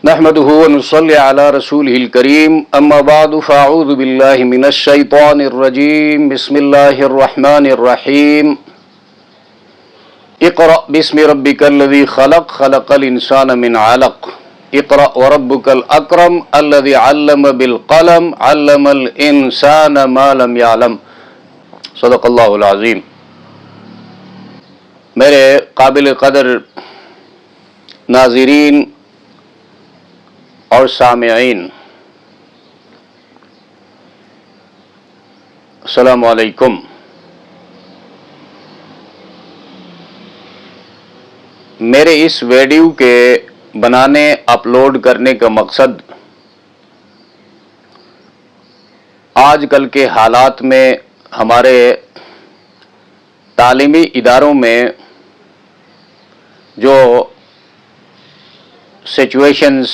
نحمده ونصلي على رسوله الكريم اما بعد فاعوذ بالله من الشيطان الرجيم بسم الله الرحمن الرحيم اقرأ باسم ربك الذي خلق خلق الإنسان من علق اقرأ وربك الأكرم الذي علم بالقلم علم الإنسان ما لم يعلم صدق اللہ العظیم۔ میرے قابل قدر ناظرین اور سامعین، السلام علیکم۔ میرے اس ویڈیو کے بنانے اپلوڈ کرنے کا مقصد آج کل کے حالات میں ہمارے تعلیمی اداروں میں جو سچویشنز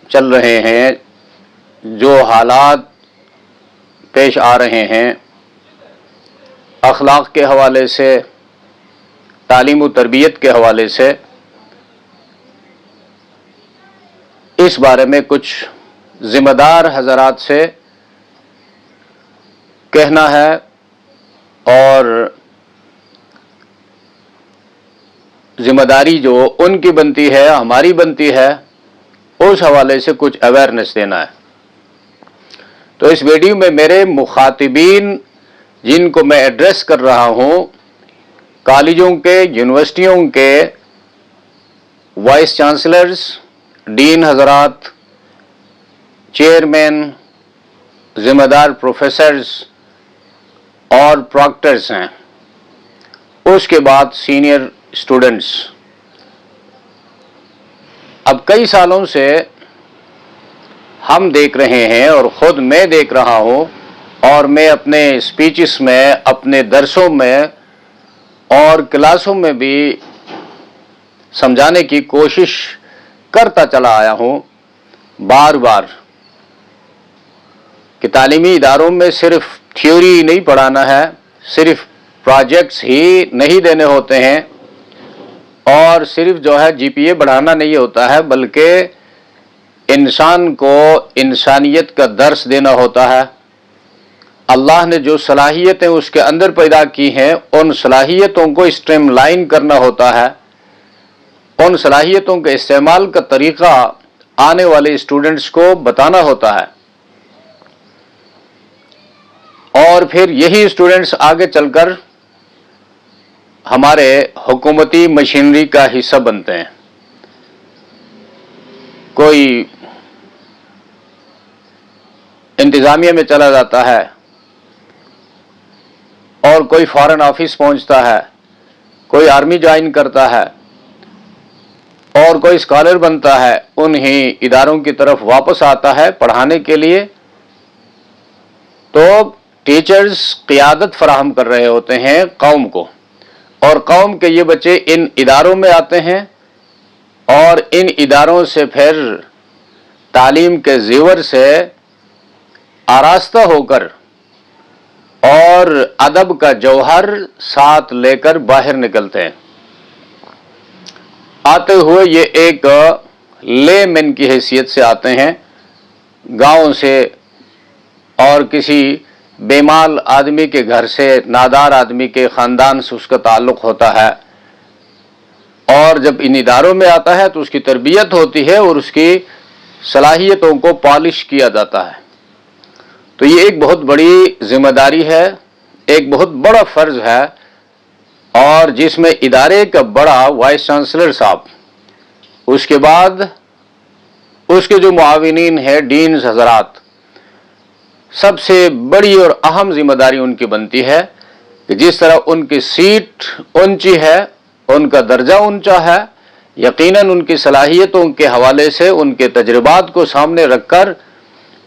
چل رہے ہیں، جو حالات پیش آ رہے ہیں اخلاق کے حوالے سے، تعلیم و تربیت کے حوالے سے، اس بارے میں کچھ ذمہ دار حضرات سے کہنا ہے اور ذمہ داری جو ان کی بنتی ہے، ہماری بنتی ہے، اس حوالے سے کچھ اویئرنیس دینا ہے۔ تو اس ویڈیو میں میرے مخاطبین جن کو میں ایڈریس کر رہا ہوں، کالجوں کے، یونیورسٹیوں کے وائس چانسلرز، ڈین حضرات، چیئرمین، ذمہ دار پروفیسرز اور پراکٹرز ہیں، اس کے بعد سینئر اسٹوڈنٹس۔ اب کئی سالوں سے ہم دیکھ رہے ہیں اور خود میں دیکھ رہا ہوں، اور میں اپنے اسپیچز میں، اپنے درسوں میں اور کلاسوں میں بھی سمجھانے کی کوشش کرتا چلا آیا ہوں بار بار کہ تعلیمی اداروں میں صرف تھیوری نہیں پڑھانا ہے، صرف پروجیکٹس ہی نہیں دینے ہوتے ہیں، اور صرف جو ہے جی پی اے بڑھانا نہیں ہوتا ہے، بلکہ انسان کو انسانیت کا درس دینا ہوتا ہے۔ اللہ نے جو صلاحیتیں اس کے اندر پیدا کی ہیں، ان صلاحیتوں کو اسٹریم لائن کرنا ہوتا ہے، ان صلاحیتوں کے استعمال کا طریقہ آنے والے اسٹوڈنٹس کو بتانا ہوتا ہے، اور پھر یہی اسٹوڈنٹس آگے چل کر ہمارے حکومتی مشینری کا حصہ بنتے ہیں۔ کوئی انتظامیہ میں چلا جاتا ہے، اور کوئی فارن آفس پہنچتا ہے، کوئی آرمی جوائن کرتا ہے، اور کوئی اسکالر بنتا ہے، انہی اداروں کی طرف واپس آتا ہے پڑھانے کے لیے۔ تو ٹیچرز قیادت فراہم کر رہے ہوتے ہیں قوم کو، اور قوم کے یہ بچے ان اداروں میں آتے ہیں، اور ان اداروں سے پھر تعلیم کے زیور سے آراستہ ہو کر اور ادب کا جوہر ساتھ لے کر باہر نکلتے ہیں۔ آتے ہوئے یہ ایک لے مین کی حیثیت سے آتے ہیں، گاؤں سے اور کسی بے مال آدمی کے گھر سے، نادار آدمی کے خاندان سے اس کا تعلق ہوتا ہے، اور جب ان اداروں میں آتا ہے تو اس کی تربیت ہوتی ہے اور اس کی صلاحیتوں کو پالش کیا جاتا ہے۔ تو یہ ایک بہت بڑی ذمہ داری ہے، ایک بہت بڑا فرض ہے، اور جس میں ادارے کا بڑا وائس چانسلر صاحب، اس کے بعد اس کے جو معاونین ہیں، ڈینز حضرات، سب سے بڑی اور اہم ذمہ داری ان کی بنتی ہے کہ جس طرح ان کی سیٹ اونچی ہے، ان کا درجہ اونچا ہے، یقیناً ان کی صلاحیتوں کے حوالے سے ان کے تجربات کو سامنے رکھ کر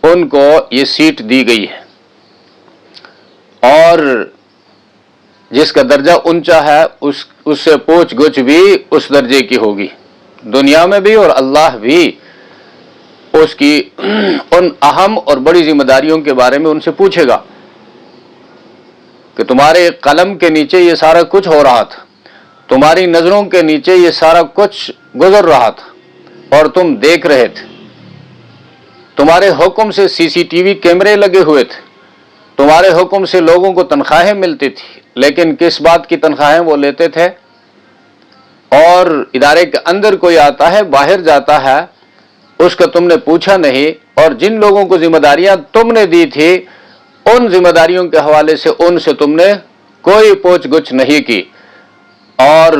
ان کو یہ سیٹ دی گئی ہے، اور جس کا درجہ اونچا ہے اس سے پوچھ گچھ بھی اس درجے کی ہوگی، دنیا میں بھی اور اللہ بھی اس کی ان اہم اور بڑی ذمہ داریوں کے بارے میں ان سے پوچھے گا کہ تمہارے قلم کے نیچے یہ سارا کچھ ہو رہا تھا، تمہاری نظروں کے نیچے یہ سارا کچھ گزر رہا تھا، اور تم دیکھ رہے تھے, تمہارے حکم سے CCTV کیمرے لگے ہوئے تھے, تمہارے حکم سے لوگوں کو تنخواہیں ملتی تھی, لیکن کس بات کی تنخواہیں وہ لیتے تھے؟ اور ادارے کے اندر کوئی آتا ہے, باہر جاتا ہے, اس کا تم نے پوچھا نہیں, اور جن لوگوں کو ذمہ داریاں تم نے دی تھی ان ذمہ داریوں کے حوالے سے ان سے تم نے کوئی پوچھ گچھ نہیں کی, اور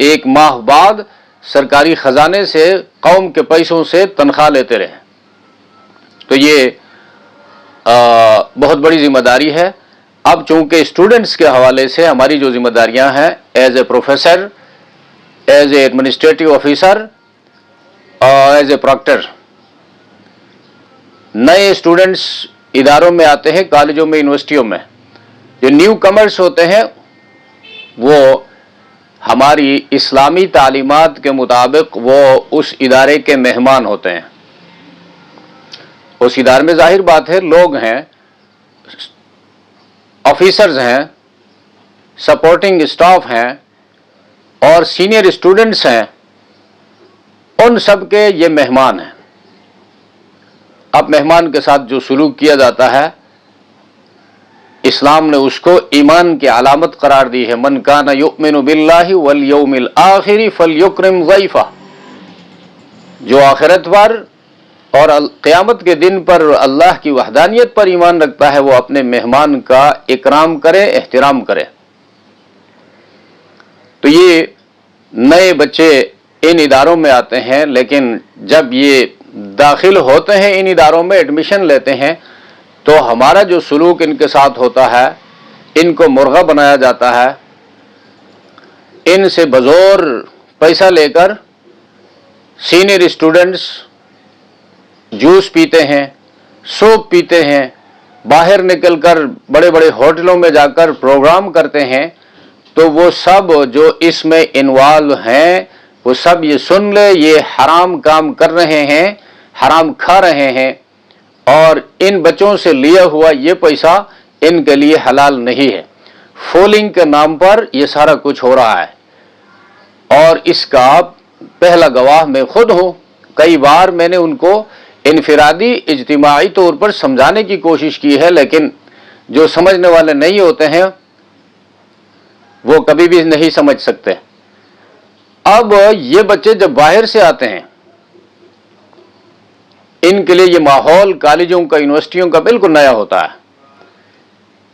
1 ماہ بعد سرکاری خزانے سے قوم کے پیسوں سے تنخواہ لیتے رہے. تو یہ بہت بڑی ذمہ داری ہے. اب چونکہ اسٹوڈنٹس کے حوالے سے ہماری جو ذمہ داریاں ہیں as a professor, as a administrative officer اور ایز اے پراکٹر, نئے اسٹوڈنٹس اداروں میں آتے ہیں, کالجوں میں, یونیورسٹیوں میں, جو نیو کمرس ہوتے ہیں وہ ہماری اسلامی تعلیمات کے مطابق وہ اس ادارے کے مہمان ہوتے ہیں. اس ادارے میں ظاہر بات ہے لوگ ہیں, آفیسرز ہیں, سپورٹنگ اسٹاف ہیں اور سینئر اسٹوڈنٹس ہیں, ان سب کے یہ مہمان ہیں. اب مہمان کے ساتھ جو سلوک کیا جاتا ہے, اسلام نے اس کو ایمان کی علامت قرار دی ہے. من کان یؤمن باللہ والیوم الآخر فلیکرم ضیفہ, جو آخرت پر اور قیامت کے دن پر اللہ کی وحدانیت پر ایمان رکھتا ہے وہ اپنے مہمان کا اکرام کرے, احترام کرے. تو یہ نئے بچے ان اداروں میں آتے ہیں, لیکن جب یہ داخل ہوتے ہیں ان اداروں میں, ایڈمیشن لیتے ہیں, تو ہمارا جو سلوک ان کے ساتھ ہوتا ہے, ان کو مرغا بنایا جاتا ہے, ان سے بزور پیسہ لے کر سینئر اسٹوڈنٹس جوس پیتے ہیں, سوپ پیتے ہیں, باہر نکل کر بڑے بڑے ہوٹلوں میں جا کر پروگرام کرتے ہیں. تو وہ سب جو اس میں انوالو ہیں وہ سب یہ سن لے یہ حرام کام کر رہے ہیں, حرام کھا رہے ہیں, اور ان بچوں سے لیا ہوا یہ پیسہ ان کے لیے حلال نہیں ہے. فولنگ کے نام پر یہ سارا کچھ ہو رہا ہے, اور اس کا پہلا گواہ میں خود ہوں. کئی بار میں نے ان کو انفرادی اجتماعی طور پر سمجھانے کی کوشش کی ہے, لیکن جو سمجھنے والے نہیں ہوتے ہیں وہ کبھی بھی نہیں سمجھ سکتے. اب یہ بچے جب باہر سے آتے ہیں, ان کے لیے یہ ماحول کالجوں کا, یونیورسٹیوں کا بالکل نیا ہوتا ہے.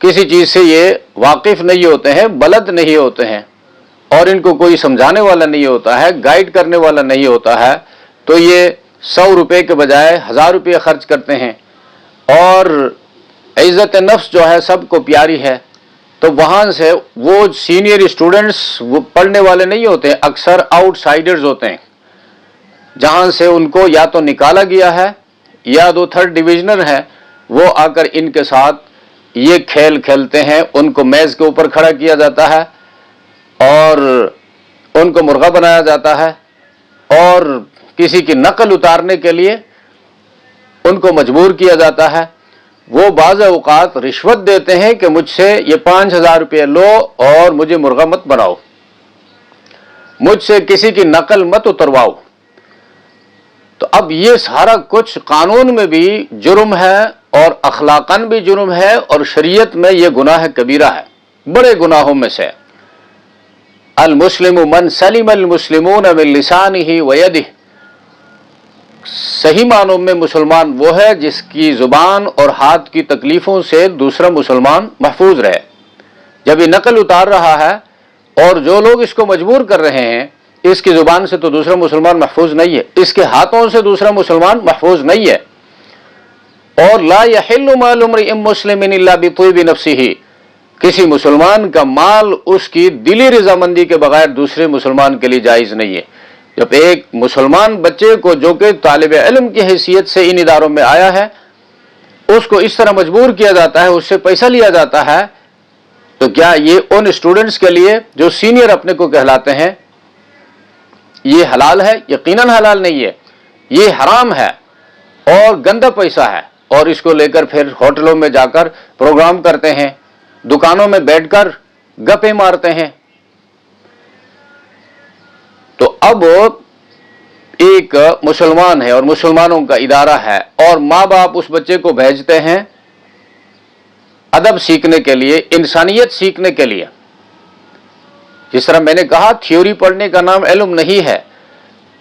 کسی چیز سے یہ واقف نہیں ہوتے ہیں, بلد نہیں ہوتے ہیں, اور ان کو کوئی سمجھانے والا نہیں ہوتا ہے, گائیڈ کرنے والا نہیں ہوتا ہے. تو یہ 100 روپے کے بجائے 1000 روپے خرچ کرتے ہیں, اور عزت نفس جو ہے سب کو پیاری ہے. تو وہاں سے وہ سینئر اسٹوڈنٹس وہ پڑھنے والے نہیں ہوتے, اکثر آؤٹ سائیڈرز ہوتے ہیں, جہاں سے ان کو یا تو نکالا گیا ہے یا 3rd ڈویژنر ہے, وہ آ کر ان کے ساتھ یہ کھیل کھیلتے ہیں. ان کو میز کے اوپر کھڑا کیا جاتا ہے اور ان کو مرغا بنایا جاتا ہے, اور کسی کی نقل اتارنے کے لیے ان کو مجبور کیا جاتا ہے. وہ بعض اوقات رشوت دیتے ہیں کہ مجھ سے یہ 5000 روپے لو اور مجھے مرغا مت بناؤ, مجھ سے کسی کی نقل مت اترواؤ. تو اب یہ سارا کچھ قانون میں بھی جرم ہے اور اخلاقاً بھی جرم ہے, اور شریعت میں یہ گناہ کبیرہ ہے, بڑے گناہوں میں سے. المسلم من سلم المسلمون من لسانہ ویدہ, صحیح معنوں میں مسلمان وہ ہے جس کی زبان اور ہاتھ کی تکلیفوں سے دوسرا مسلمان محفوظ رہے. جب یہ نقل اتار رہا ہے اور جو لوگ اس کو مجبور کر رہے ہیں, اس کی زبان سے تو دوسرا مسلمان محفوظ نہیں ہے, اس کے ہاتھوں سے دوسرا مسلمان محفوظ نہیں ہے. اور لا یحل مال امرئ مسلم الا بطیب نفسہ, کسی مسلمان کا مال اس کی دلی رضامندی کے بغیر دوسرے مسلمان کے لیے جائز نہیں ہے. جب ایک مسلمان بچے کو جو کہ طالب علم کی حیثیت سے ان اداروں میں آیا ہے, اس کو اس طرح مجبور کیا جاتا ہے, اس سے پیسہ لیا جاتا ہے, تو کیا یہ ان اسٹوڈنٹس کے لیے جو سینئر اپنے کو کہلاتے ہیں یہ حلال ہے؟ یقیناً حلال نہیں ہے, یہ حرام ہے اور گندا پیسہ ہے. اور اس کو لے کر پھر ہوٹلوں میں جا کر پروگرام کرتے ہیں, دکانوں میں بیٹھ کر گپیں مارتے ہیں. تو اب ایک مسلمان ہے اور مسلمانوں کا ادارہ ہے اور ماں باپ اس بچے کو بھیجتے ہیں ادب سیکھنے کے لیے، انسانیت سیکھنے کے لیے، جس طرح میں نے کہا تھیوری پڑھنے کا نام علم نہیں ہے،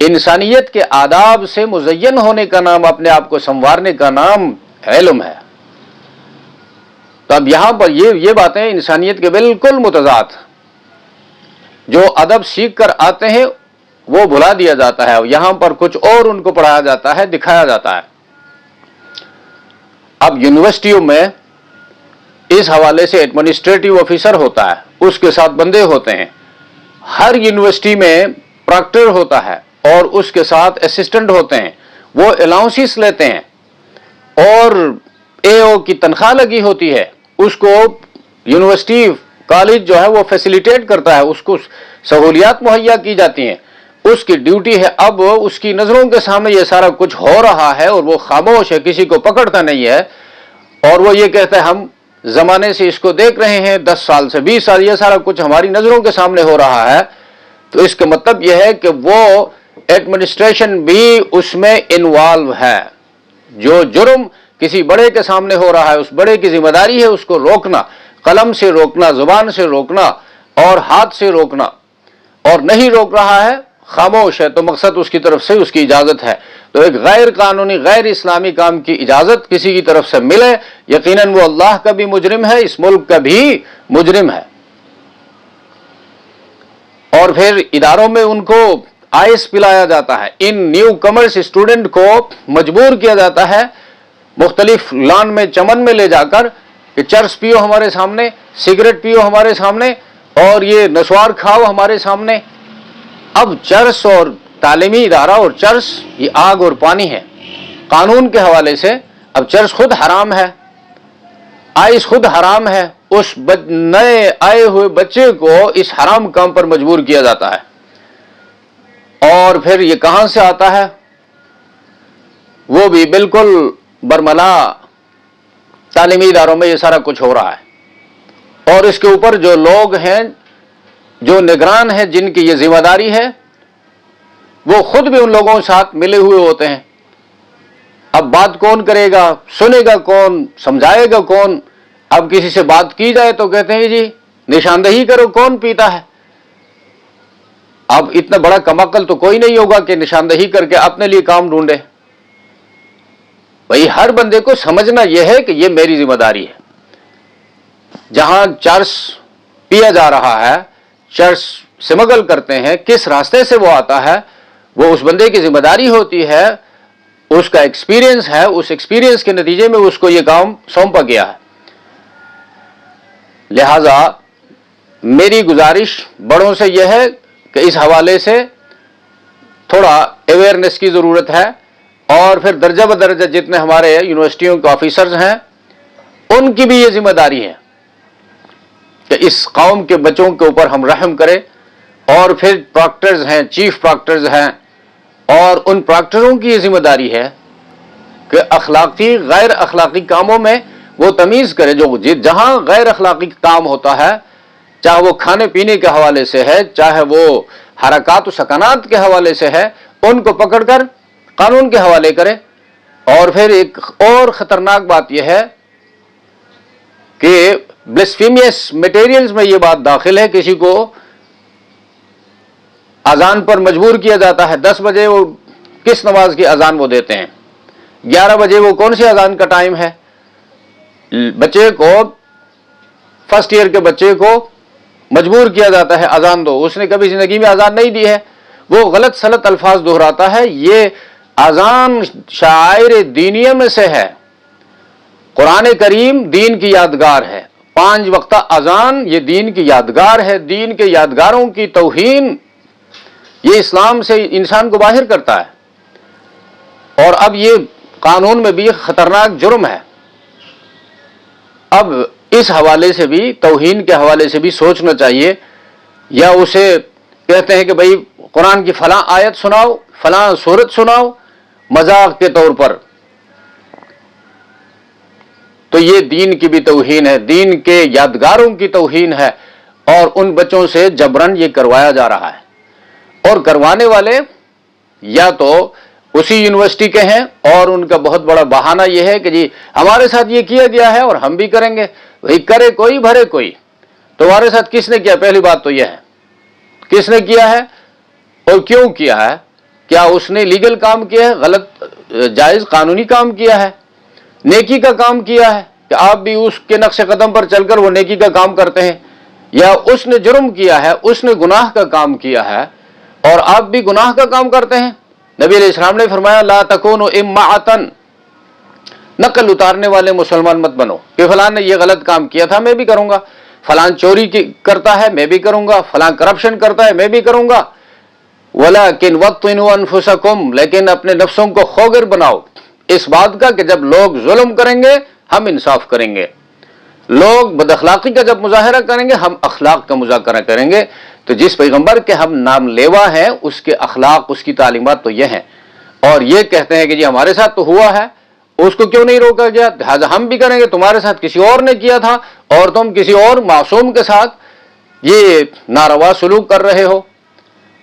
انسانیت کے آداب سے مزین ہونے کا نام، اپنے آپ کو سنوارنے کا نام علم ہے۔ تو اب یہاں پر یہ باتیں انسانیت کے بالکل متضاد، جو ادب سیکھ کر آتے ہیں وہ بھلا دیا جاتا ہے، یہاں پر کچھ اور ان کو پڑھایا جاتا ہے، دکھایا جاتا ہے۔ اب یونیورسٹیوں میں اس حوالے سے ایڈمنسٹریٹو آفیسر ہوتا ہے، اس کے ساتھ بندے ہوتے ہیں، ہر یونیورسٹی میں پراکٹر ہوتا ہے اور اس کے ساتھ اسسٹنٹ ہوتے ہیں، وہ الاؤنسز لیتے ہیں اور اے او کی تنخواہ لگی ہوتی ہے، اس کو یونیورسٹی کالج جو ہے وہ فیسیلیٹیٹ کرتا ہے، اس کو سہولیات مہیا کی جاتی ہیں، اس کی ڈیوٹی ہے۔ اب اس کی نظروں کے سامنے یہ سارا کچھ ہو رہا ہے اور وہ خاموش ہے، کسی کو پکڑتا نہیں ہے، اور وہ یہ کہتا ہے ہم زمانے سے اس کو دیکھ رہے ہیں، 10 سال سے 20 سال یہ سارا کچھ ہماری نظروں کے سامنے ہو رہا ہے، تو اس کا مطلب یہ ہے کہ وہ ایڈمنسٹریشن بھی اس میں انوالو ہے۔ جو جرم کسی بڑے کے سامنے ہو رہا ہے، اس بڑے کی ذمہ داری ہے اس کو روکنا، قلم سے روکنا، زبان سے روکنا اور ہاتھ سے روکنا، اور نہیں روک رہا ہے، خاموش ہے، تو مقصد اس کی طرف سے اس کی اجازت ہے۔ تو ایک غیر قانونی غیر اسلامی کام کی اجازت کسی کی طرف سے ملے، یقیناً وہ اللہ کا بھی مجرم ہے، اس ملک کا بھی مجرم ہے۔ اور پھر اداروں میں ان کو آئس پلایا جاتا ہے، ان نیو کمرس اسٹوڈنٹ کو مجبور کیا جاتا ہے مختلف لان میں چمن میں لے جا کر کہ چرس پیو ہمارے سامنے، سگریٹ پیو ہمارے سامنے، اور یہ نسوار کھاؤ ہمارے سامنے۔ اب چرس اور تعلیمی ادارہ اور چرس یہ آگ اور پانی ہے قانون کے حوالے سے۔ اب چرس خود حرام ہے، آئس خود حرام ہے، اس نئے آئے ہوئے بچے کو اس حرام کام پر مجبور کیا جاتا ہے۔ اور پھر یہ کہاں سے آتا ہے؟ وہ بھی بالکل برملا تعلیمی اداروں میں یہ سارا کچھ ہو رہا ہے، اور اس کے اوپر جو لوگ ہیں، جو نگران ہیں، جن کی یہ ذمہ داری ہے، وہ خود بھی ان لوگوں کے ساتھ ملے ہوئے ہوتے ہیں۔ اب بات کون کرے گا، سنے گا کون، سمجھائے گا کون؟ اب کسی سے بات کی جائے تو کہتے ہیں جی نشاندہی کرو کون پیتا ہے۔ اب اتنا بڑا کمعقل تو کوئی نہیں ہوگا کہ نشاندہی کر کے اپنے لیے کام ڈھونڈے۔ بھئی ہر بندے کو سمجھنا یہ ہے کہ یہ میری ذمہ داری ہے۔ جہاں چرس پیا جا رہا ہے، چرس سمگل کرتے ہیں، کس راستے سے وہ آتا ہے، وہ اس بندے کی ذمہ داری ہوتی ہے، اس کا ایکسپیرینس ہے، اس ایکسپیرینس کے نتیجے میں اس کو یہ کام سونپا گیا ہے۔ لہذا میری گزارش بڑوں سے یہ ہے کہ اس حوالے سے تھوڑا اویئرنیس کی ضرورت ہے، اور پھر درجہ بدرجہ جتنے ہمارے یونیورسٹیوں کے آفیسرز ہیں ان کی بھی یہ ذمہ داری ہے کہ اس قوم کے بچوں کے اوپر ہم رحم کریں۔ اور پھر پراکٹرز ہیں، چیف پراکٹرز ہیں، اور ان پراکٹروں کی یہ ذمہ داری ہے کہ اخلاقی غیر اخلاقی کاموں میں وہ تمیز کرے۔ جو جہاں غیر اخلاقی کام ہوتا ہے، چاہے وہ کھانے پینے کے حوالے سے ہے، چاہے وہ حرکات و سکنات کے حوالے سے ہے، ان کو پکڑ کر قانون کے حوالے کرے۔ اور پھر ایک اور خطرناک بات یہ ہے کہ بلسفیمیس میٹیریلز میں یہ بات داخل ہے، کسی کو اذان پر مجبور کیا جاتا ہے۔ 10 بجے وہ کس نماز کی اذان وہ دیتے ہیں، 11 بجے وہ کون سی اذان کا ٹائم ہے؟ بچے کو، فرسٹ ایئر کے بچے کو مجبور کیا جاتا ہے اذان دو، اس نے کبھی زندگی میں اذان نہیں دی ہے، وہ غلط سلط الفاظ دہراتا ہے۔ یہ اذان شعائر دینیہ میں سے ہے، قرآن کریم دین کی یادگار ہے، 5 وقتہ اذان یہ دین کی یادگار ہے، دین کے یادگاروں کی توہین یہ اسلام سے انسان کو باہر کرتا ہے، اور اب یہ قانون میں بھی خطرناک جرم ہے۔ اب اس حوالے سے بھی، توہین کے حوالے سے بھی سوچنا چاہیے، یا اسے کہتے ہیں کہ بھئی قرآن کی فلاں آیت سناؤ، فلاں سورت سناؤ مذاق کے طور پر، تو یہ دین کی بھی توہین ہے، دین کے یادگاروں کی توہین ہے، اور ان بچوں سے جبرن یہ کروایا جا رہا ہے۔ اور کروانے والے یا تو اسی یونیورسٹی کے ہیں اور ان کا بہت بڑا بہانہ یہ ہے کہ جی ہمارے ساتھ یہ کیا گیا ہے اور ہم بھی کریں گے. بھئی کرے کوئی بھرے کوئی. تمہارے ساتھ کس نے کیا؟ پہلی بات تو یہ ہے کس نے کیا ہے اور کیوں کیا ہے. کیا اس نے لیگل کام کیا ہے، غلط جائز قانونی کام کیا ہے، نیکی کا کام کیا ہے کہ آپ بھی اس کے نقش قدم پر چل کر وہ نیکی کا کام کرتے ہیں، یا اس نے جرم کیا ہے، اس نے گناہ کا کام کیا ہے اور آپ بھی گناہ کا کام کرتے ہیں. نبی علیہ السلام نے فرمایا لا تکونوا امعۃ، نقل اتارنے والے مسلمان مت بنو کہ فلاں نے یہ غلط کام کیا تھا میں بھی کروں گا، فلاں چوری کرتا ہے میں بھی کروں گا، فلاں کرپشن کرتا ہے میں بھی کروں گا. وَلَكِنْ وَطِّنُوا أَنفُسَكُمْ، لیکن اپنے نفسوں کو خوگر بناؤ اس بات کا کہ جب لوگ ظلم کریں گے ہم انصاف کریں گے، لوگ بد اخلاقی کا جب مظاہرہ کریں گے ہم اخلاق کا مذاکرہ کریں گے. تو جس پیغمبر کے ہم نام لیوا ہیں اس کے اخلاق، اس کی تعلیمات تو یہ ہیں، اور یہ کہتے ہیں کہ جی ہمارے ساتھ تو ہوا ہے اس کو کیوں نہیں روکا گیا، لہٰذا ہم بھی کریں گے. تمہارے ساتھ کسی اور نے کیا تھا اور تم کسی اور معصوم کے ساتھ یہ ناروا سلوک کر رہے ہو،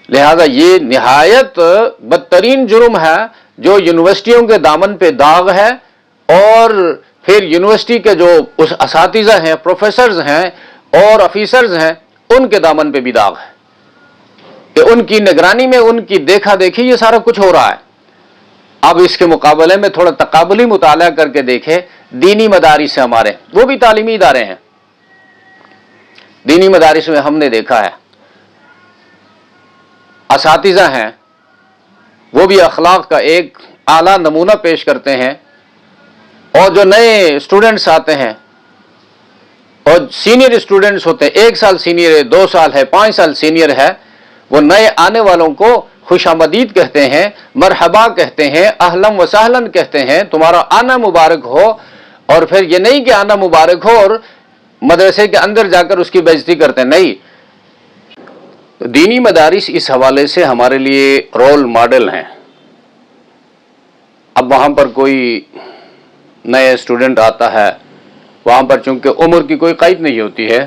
لہذا یہ نہایت بدترین جرم ہے جو یونیورسٹیوں کے دامن پہ داغ ہے، اور پھر یونیورسٹی کے جو اس اساتذہ ہیں، پروفیسرز ہیں اور افیسرز ہیں ان کے دامن پہ بھی داغ ہے کہ ان کی نگرانی میں، ان کی دیکھا دیکھی یہ سارا کچھ ہو رہا ہے. اب اس کے مقابلے میں تھوڑا تقابلی مطالعہ کر کے دیکھیں دینی مدارس سے ہمارے، وہ بھی تعلیمی ادارے ہیں، دینی مدارس میں ہم نے دیکھا ہے اساتذہ ہیں وہ بھی اخلاق کا ایک اعلیٰ نمونہ پیش کرتے ہیں، اور جو نئے اسٹوڈنٹس آتے ہیں اور سینئر اسٹوڈنٹس ہوتے ہیں، 1 سال سینئر ہے، 2 سال ہے، 5 سال سینئر ہے، وہ نئے آنے والوں کو خوش آمدید کہتے ہیں، مرحبا کہتے ہیں، اہلاً و سہلاً کہتے ہیں، تمہارا آنا مبارک ہو. اور پھر یہ نہیں کہ آنا مبارک ہو اور مدرسے کے اندر جا کر اس کی بے عزتی کرتے ہیں، نہیں. دینی مدارس اس حوالے سے ہمارے لیے رول ماڈل ہیں. اب وہاں پر کوئی نئے اسٹوڈنٹ آتا ہے، وہاں پر چونکہ عمر کی کوئی قید نہیں ہوتی ہے،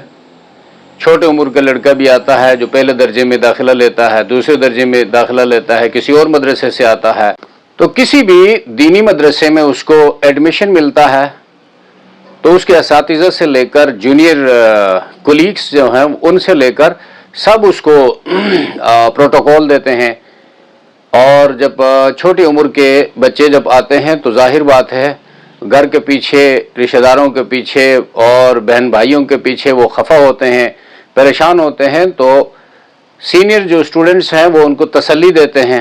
چھوٹے عمر کا لڑکا بھی آتا ہے جو پہلے درجے میں داخلہ لیتا ہے، دوسرے درجے میں داخلہ لیتا ہے، کسی اور مدرسے سے آتا ہے، تو کسی بھی دینی مدرسے میں اس کو ایڈمیشن ملتا ہے تو اس کے اساتذہ سے لے کر جونیئر کولیگس جو ہیں ان سے لے کر سب اس کو پروٹوکول دیتے ہیں. اور جب چھوٹی عمر کے بچے جب آتے ہیں تو ظاہر بات ہے گھر کے پیچھے، رشتہ داروں کے پیچھے اور بہن بھائیوں کے پیچھے وہ خفا ہوتے ہیں، پریشان ہوتے ہیں. تو سینئر جو اسٹوڈنٹس ہیں وہ ان کو تسلی دیتے ہیں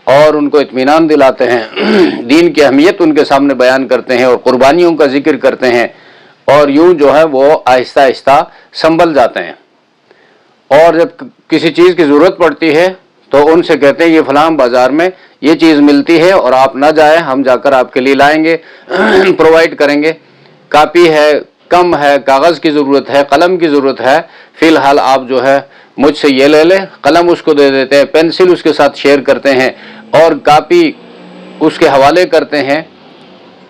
اور ان کو اطمینان دلاتے ہیں، دین کی اہمیت ان کے سامنے بیان کرتے ہیں اور قربانیوں کا ذکر کرتے ہیں، اور یوں جو ہے وہ آہستہ آہستہ سنبھل جاتے ہیں. اور جب کسی چیز کی ضرورت پڑتی ہے تو ان سے کہتے ہیں یہ فلاں بازار میں یہ چیز ملتی ہے اور آپ نہ جائیں، ہم جا کر آپ کے لیے لائیں گے، پرووائڈ کریں گے. کاپی ہے، کم ہے، کاغذ کی ضرورت ہے، قلم کی ضرورت ہے، فی الحال آپ جو ہے مجھ سے یہ لے لیں. قلم اس کو دے دیتے ہیں، پینسل اس کے ساتھ شیئر کرتے ہیں اور کاپی اس کے حوالے کرتے ہیں،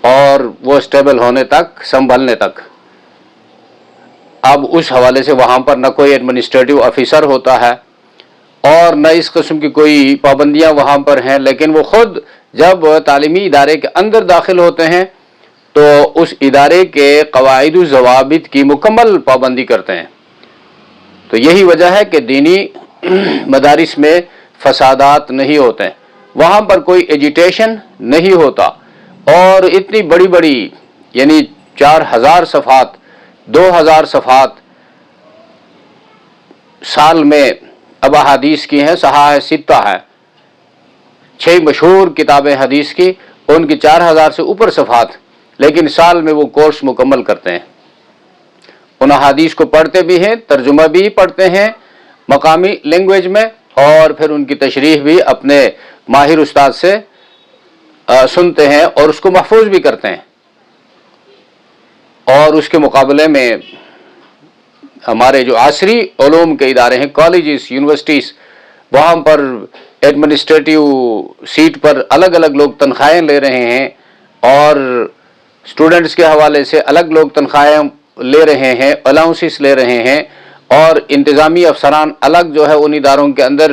اور وہ اسٹیبل ہونے تک، سنبھلنے تک. اب اس حوالے سے وہاں پر نہ کوئی ایڈمنسٹریٹو آفیسر ہوتا ہے اور نہ اس قسم کی کوئی پابندیاں وہاں پر ہیں، لیکن وہ خود جب تعلیمی ادارے کے اندر داخل ہوتے ہیں تو اس ادارے کے قواعد و ضوابط کی مکمل پابندی کرتے ہیں. تو یہی وجہ ہے کہ دینی مدارس میں فسادات نہیں ہوتے، وہاں پر کوئی ایجیٹیشن نہیں ہوتا. اور اتنی بڑی بڑی یعنی 4000 صفحات، 2000 صفحات سال میں اب احادیث کی ہیں، صحاح ستہ ہے، 6 مشہور کتابیں حدیث کی، ان کی 4000 سے اوپر صفحات، لیکن سال میں وہ کورس مکمل کرتے ہیں. ان احادیث کو پڑھتے بھی ہیں، ترجمہ بھی پڑھتے ہیں مقامی لینگویج میں، اور پھر ان کی تشریح بھی اپنے ماہر استاد سے سنتے ہیں اور اس کو محفوظ بھی کرتے ہیں. اور اس کے مقابلے میں ہمارے جو عصری علوم کے ادارے ہیں، کالجز، یونیورسٹیز، وہاں پر ایڈمنسٹریٹو سیٹ پر الگ الگ لوگ تنخواہیں لے رہے ہیں، اور اسٹوڈنٹس کے حوالے سے الگ لوگ تنخواہیں لے رہے ہیں، الاؤنسز لے رہے ہیں، اور انتظامی افسران الگ جو ہے ان اداروں کے اندر